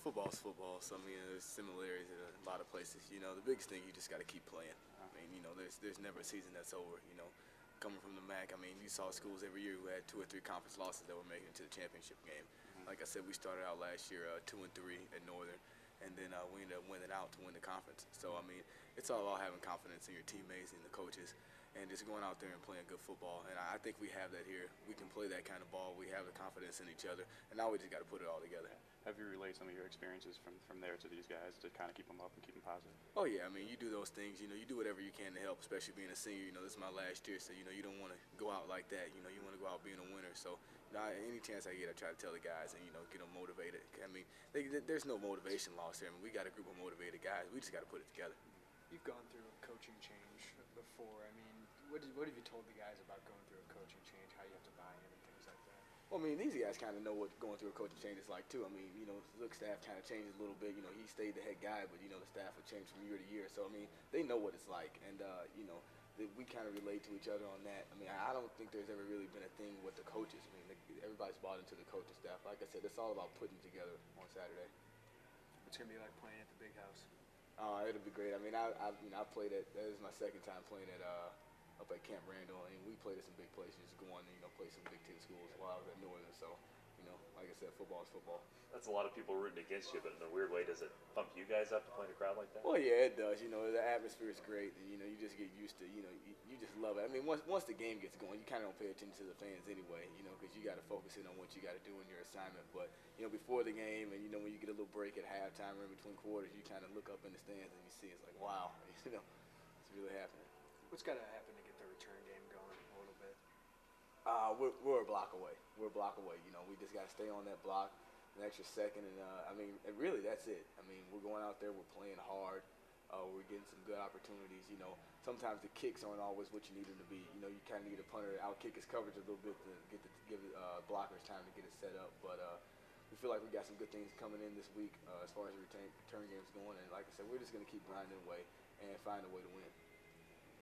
football's football, so I mean there's similarities in a lot of places. You know, the biggest thing you just got to keep playing. I mean, you know, there's never a season that's over. You know, coming from the MAC, I mean, you saw schools every year who had 2 or 3 conference losses that were making it to the championship game. Like I said, we started out last year 2-3 at Northern, and then we ended up winning out to win the conference. So I mean, it's all about having confidence in your teammates and the coaches, and just going out there and playing good football. And I think we have that here. We can play that kind of ball. We have the confidence in each other, and now we just got to put it all together. Have you relayed some of your experiences from there to these guys to kind of keep them up and keep them positive? Oh yeah, I mean you do those things. You know, you do whatever you can to help, especially being a senior. You know, this is my last year, so you know you don't want to go out like that. You know, you want to go out being a winner. So you know, any chance I get, I try to tell the guys and get them motivated. I mean, there's no motivation lost here. I mean, we got a group of motivated guys. We just got to put it together. You've gone through a coaching change before. I mean, what have you told the guys about going through a coaching change, how you have to buy in and things like that? Well, I mean, these guys kind of know what going through a coaching change is like, too. I mean, you know, the staff kind of changes a little bit. You know, he stayed the head guy, but, you know, the staff would change from year to year. So, I mean, they know what it's like. And, you know, we kind of relate to each other on that. I mean, I don't think there's ever really been a thing with the coaches. I mean, everybody's bought into the coaching staff. Like I said, it's all about putting together on Saturday. What's going to be like playing at the big house? It'll be great. I mean, I played at, that was my second time playing at up at Camp Randall, and we played at some big places, going and play some Big Ten schools while I was at Northern. So, you know, like I said, football is football. That's a lot of people rooting against you, but in a weird way, does it bump you guys up to play in a crowd like that? Well, yeah, it does. You know, the atmosphere is great, and, you know, you just get used to, you know, you just love it. I mean, once the game gets going, you kind of don't pay attention to the fans anyway, you know, because you got to focus in on what you got to do in your assignment. But, you know, before the game and, you know, when you get a little break at halftime or in between quarters, you kind of look up in the stands and you see it's like, wow, you know, it's really happening. What's got to happen to get the return game going a little bit? We're a block away. We're a block away. You know, we just got to stay on that block an extra second. And, I mean, really, that's it. I mean, we're going out there. We're playing hard. We're getting some good opportunities. You know, sometimes the kicks aren't always what you need them to be. You know, you kind of need a punter to outkick his coverage a little bit to give blockers time to get it set up. But we feel like we got some good things coming in this week as far as the return game's going. And like I said, we're just going to keep grinding away and find a way to win.